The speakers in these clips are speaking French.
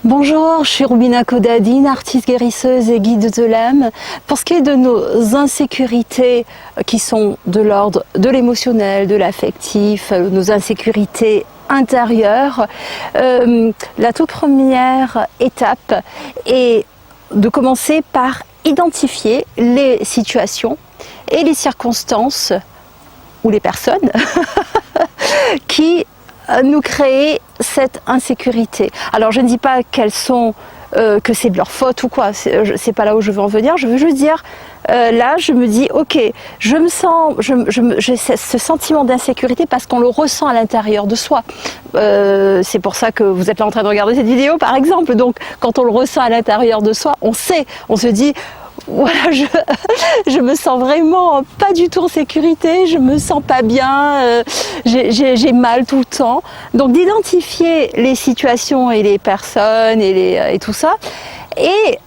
Bonjour, je suis Roubina Kodadine, artiste guérisseuse et guide de l'âme. Pour ce qui est de nos insécurités qui sont de l'ordre de l'émotionnel, de l'affectif, nos insécurités intérieures, la toute première étape est de commencer par identifier les situations et les circonstances ou les personnes qui nous créent cette insécurité. Alors je ne dis pas qu'elles sont que c'est de leur faute ou quoi, c'est pas là où je veux en venir, je veux juste dire là je me dis ok, je me sens, j'ai ce sentiment d'insécurité parce qu'on le ressent à l'intérieur de soi. C'est pour ça que vous êtes là en train de regarder cette vidéo par exemple, donc quand on le ressent à l'intérieur de soi, on sait, on se dit voilà, je me sens vraiment pas du tout en sécurité, je me sens pas bien, j'ai mal tout le temps. Donc d'identifier les situations et les personnes et tout ça, et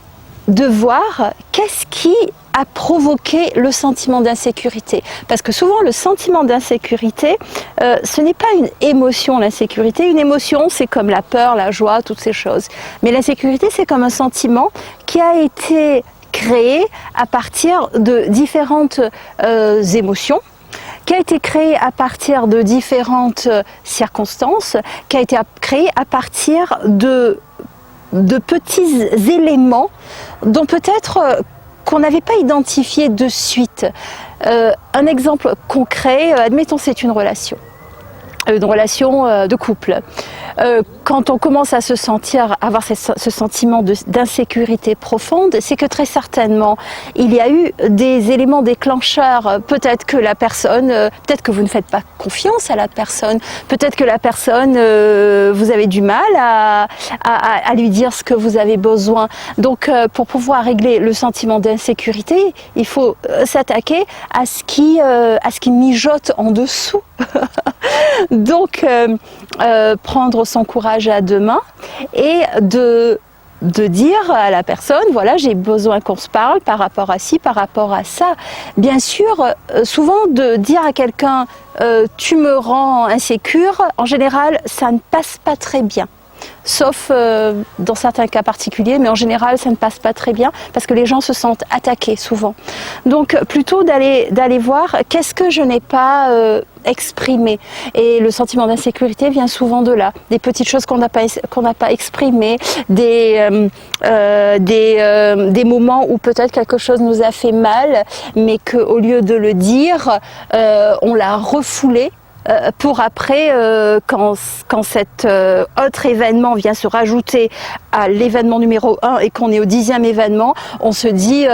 de voir qu'est-ce qui a provoqué le sentiment d'insécurité. Parce que souvent le sentiment d'insécurité, ce n'est pas une émotion, l'insécurité. Une émotion, c'est comme la peur, la joie, toutes ces choses. Mais l'insécurité, c'est comme un sentiment qui a été créé à partir de différentes émotions, qui a été créé à partir de différentes circonstances, qui a été créé à partir de petits éléments dont peut-être qu'on n'avait pas identifié de suite. Un exemple concret, admettons c'est une relation de couple. Quand on commence à se sentir, avoir ce sentiment d'insécurité profonde, c'est que très certainement il y a eu des éléments déclencheurs. Peut-être que la personne, peut-être que vous ne faites pas confiance à la personne, peut-être que la personne, vous avez du mal à lui dire ce que vous avez besoin. Donc pour pouvoir régler le sentiment d'insécurité, il faut s'attaquer à ce qui mijote en dessous. Donc prendre son courage à deux mains et de dire à la personne, voilà, j'ai besoin qu'on se parle par rapport à ci, par rapport à ça. Bien sûr, souvent de dire à quelqu'un tu me rends insécure, en général ça ne passe pas très bien. Sauf dans certains cas particuliers, mais en général ça ne passe pas très bien parce que les gens se sentent attaqués souvent. Donc plutôt d'aller voir qu'est-ce que je n'ai pas exprimé. Et le sentiment d'insécurité vient souvent de là, des petites choses qu'on n'a pas exprimées, des moments où peut-être quelque chose nous a fait mal, mais qu'au lieu de le dire, on l'a refoulé. Pour après, quand cet autre événement vient se rajouter à l'événement numéro 1 et qu'on est au 10e événement, on se dit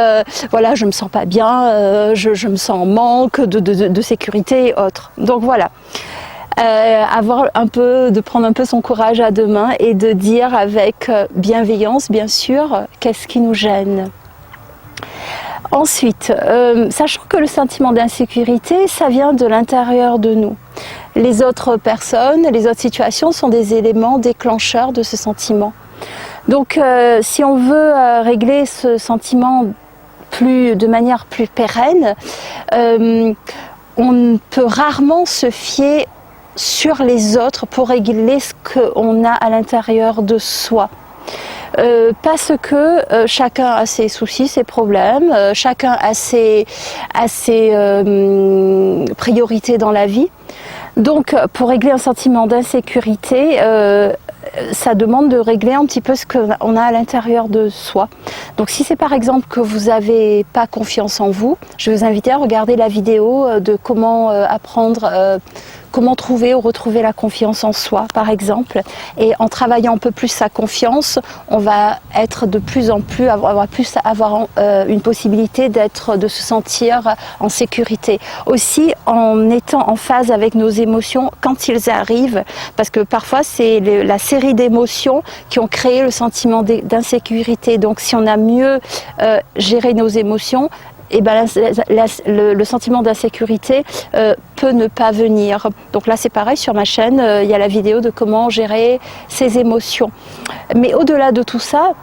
voilà, je me sens pas bien, je me sens en manque de sécurité et autres. Donc voilà, de prendre un peu son courage à deux mains et de dire avec bienveillance, bien sûr, qu'est-ce qui nous gêne. Ensuite, sachant que le sentiment d'insécurité, ça vient de l'intérieur de nous. Les autres personnes, les autres situations sont des éléments déclencheurs de ce sentiment. Donc, si on veut régler ce sentiment de manière plus pérenne, on peut rarement se fier sur les autres pour régler ce qu'on a à l'intérieur de soi. Parce que chacun a ses soucis, ses problèmes, chacun a ses priorités dans la vie. Donc pour régler un sentiment d'insécurité, ça demande de régler un petit peu ce qu'on a à l'intérieur de soi. Donc si c'est par exemple que vous n'avez pas confiance en vous, je vais vous inviter à regarder la vidéo de comment apprendre, comment trouver ou retrouver la confiance en soi par exemple. Et en travaillant un peu plus sa confiance, on va être de plus en plus, avoir une possibilité de se sentir en sécurité. Aussi en étant en phase avec nos émotions quand ils arrivent, parce que parfois c'est la série d'émotions qui ont créé le sentiment d'insécurité. Donc si on a mieux géré nos émotions, et ben le sentiment d'insécurité peut ne pas venir. Donc là c'est pareil, sur ma chaîne il y a la vidéo de comment gérer ses émotions. Mais au-delà de tout ça,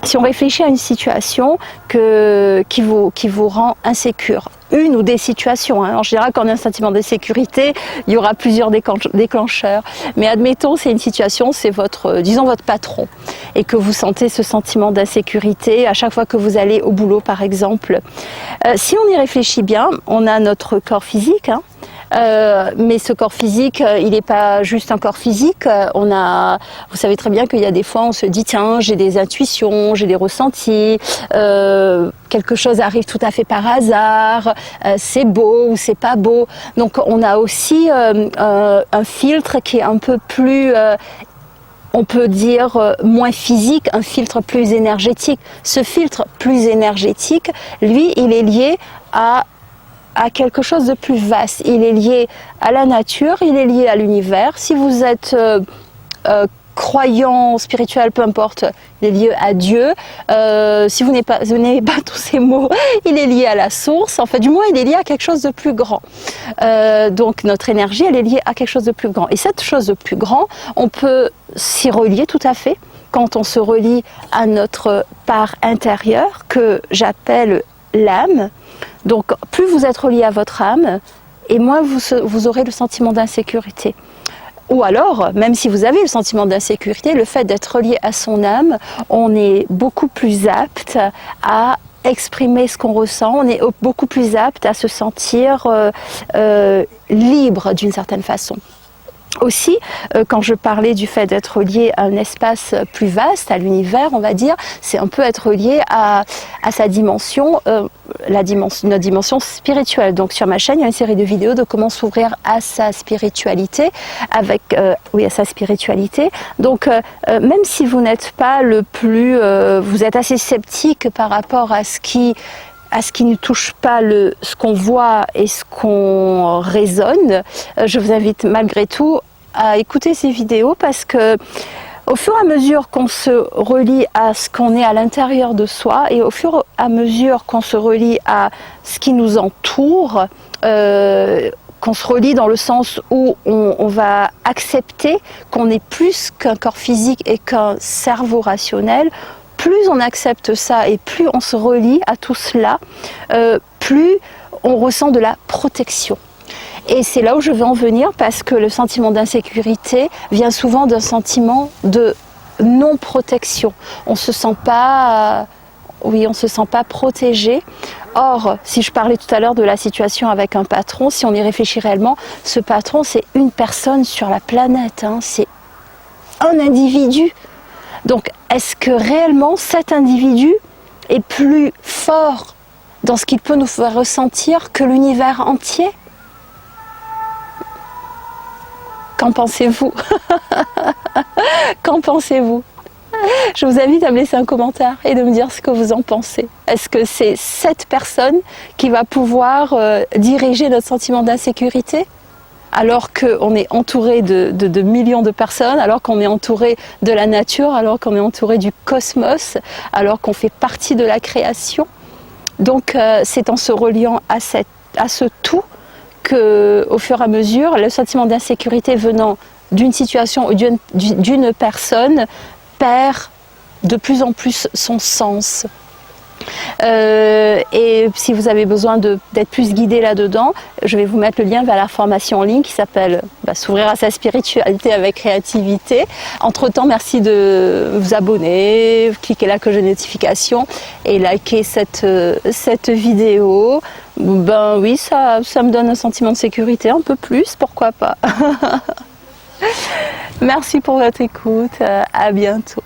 si on réfléchit à une situation qui vous rend insécure, une ou des situations. En général, quand on a un sentiment d'insécurité, il y aura plusieurs déclencheurs. Mais admettons, c'est une situation, c'est votre, disons votre patron, et que vous sentez ce sentiment d'insécurité à chaque fois que vous allez au boulot, par exemple. Si on y réfléchit bien, on a notre corps physique, mais ce corps physique, il n'est pas juste un corps physique. Vous savez très bien qu'il y a des fois, on se dit tiens, j'ai des intuitions, j'ai des ressentis, quelque chose arrive tout à fait par hasard, c'est beau ou c'est pas beau. Donc on a aussi un filtre qui est un peu plus on peut dire moins physique, un filtre plus énergétique. Ce filtre plus énergétique, lui, il est lié à quelque chose de plus vaste. Il est lié à la nature, il est lié à l'univers. Si vous êtes croyant, spirituel, peu importe, il est lié à Dieu. Si vous n'avez pas tous ces mots, il est lié à la source. En fait, du moins, il est lié à quelque chose de plus grand. Donc, notre énergie, elle est liée à quelque chose de plus grand. Et cette chose de plus grand, on peut s'y relier tout à fait quand on se relie à notre part intérieure, que j'appelle l'âme. Donc, plus vous êtes relié à votre âme, et moins vous aurez le sentiment d'insécurité. Ou alors, même si vous avez le sentiment d'insécurité, le fait d'être relié à son âme, on est beaucoup plus apte à exprimer ce qu'on ressent, on est beaucoup plus apte à se sentir libre d'une certaine façon. Aussi, quand je parlais du fait d'être lié à un espace plus vaste, à l'univers, on va dire, c'est un peu être lié à sa dimension, notre dimension spirituelle. Donc sur ma chaîne, il y a une série de vidéos de comment s'ouvrir à sa spiritualité, à sa spiritualité. Donc même si vous n'êtes pas vous êtes assez sceptique par rapport à ce qui ne touche pas ce qu'on voit et ce qu'on raisonne, je vous invite malgré tout à écouter ces vidéos parce que au fur et à mesure qu'on se relie à ce qu'on est à l'intérieur de soi et au fur et à mesure qu'on se relie à ce qui nous entoure, qu'on se relie dans le sens où on va accepter qu'on est plus qu'un corps physique et qu'un cerveau rationnel, plus on accepte ça et plus on se relie à tout cela, plus on ressent de la protection. Et c'est là où je veux en venir parce que le sentiment d'insécurité vient souvent d'un sentiment de non-protection. On ne se sent pas protégé. Or, si je parlais tout à l'heure de la situation avec un patron, si on y réfléchit réellement, ce patron c'est une personne sur la planète, c'est un individu. Donc, est-ce que réellement cet individu est plus fort dans ce qu'il peut nous faire ressentir que l'univers entier? Qu'en pensez-vous? Qu'en pensez-vous? Je vous invite à me laisser un commentaire et de me dire ce que vous en pensez. Est-ce que c'est cette personne qui va pouvoir diriger notre sentiment d'insécurité? Alors qu'on est entouré de millions de personnes, alors qu'on est entouré de la nature, alors qu'on est entouré du cosmos, alors qu'on fait partie de la création. Donc c'est en se reliant à ce tout qu'au fur et à mesure, le sentiment d'insécurité venant d'une situation ou d'une personne perd de plus en plus son sens. Et si vous avez besoin d'être plus guidé là-dedans, je vais vous mettre le lien vers la formation en ligne qui s'appelle S'ouvrir à sa spiritualité avec créativité. Entre temps, merci de vous abonner, cliquez la cloche de notification et likez cette vidéo. Ben oui, ça me donne un sentiment de sécurité un peu plus, pourquoi pas. Merci pour votre écoute, à bientôt.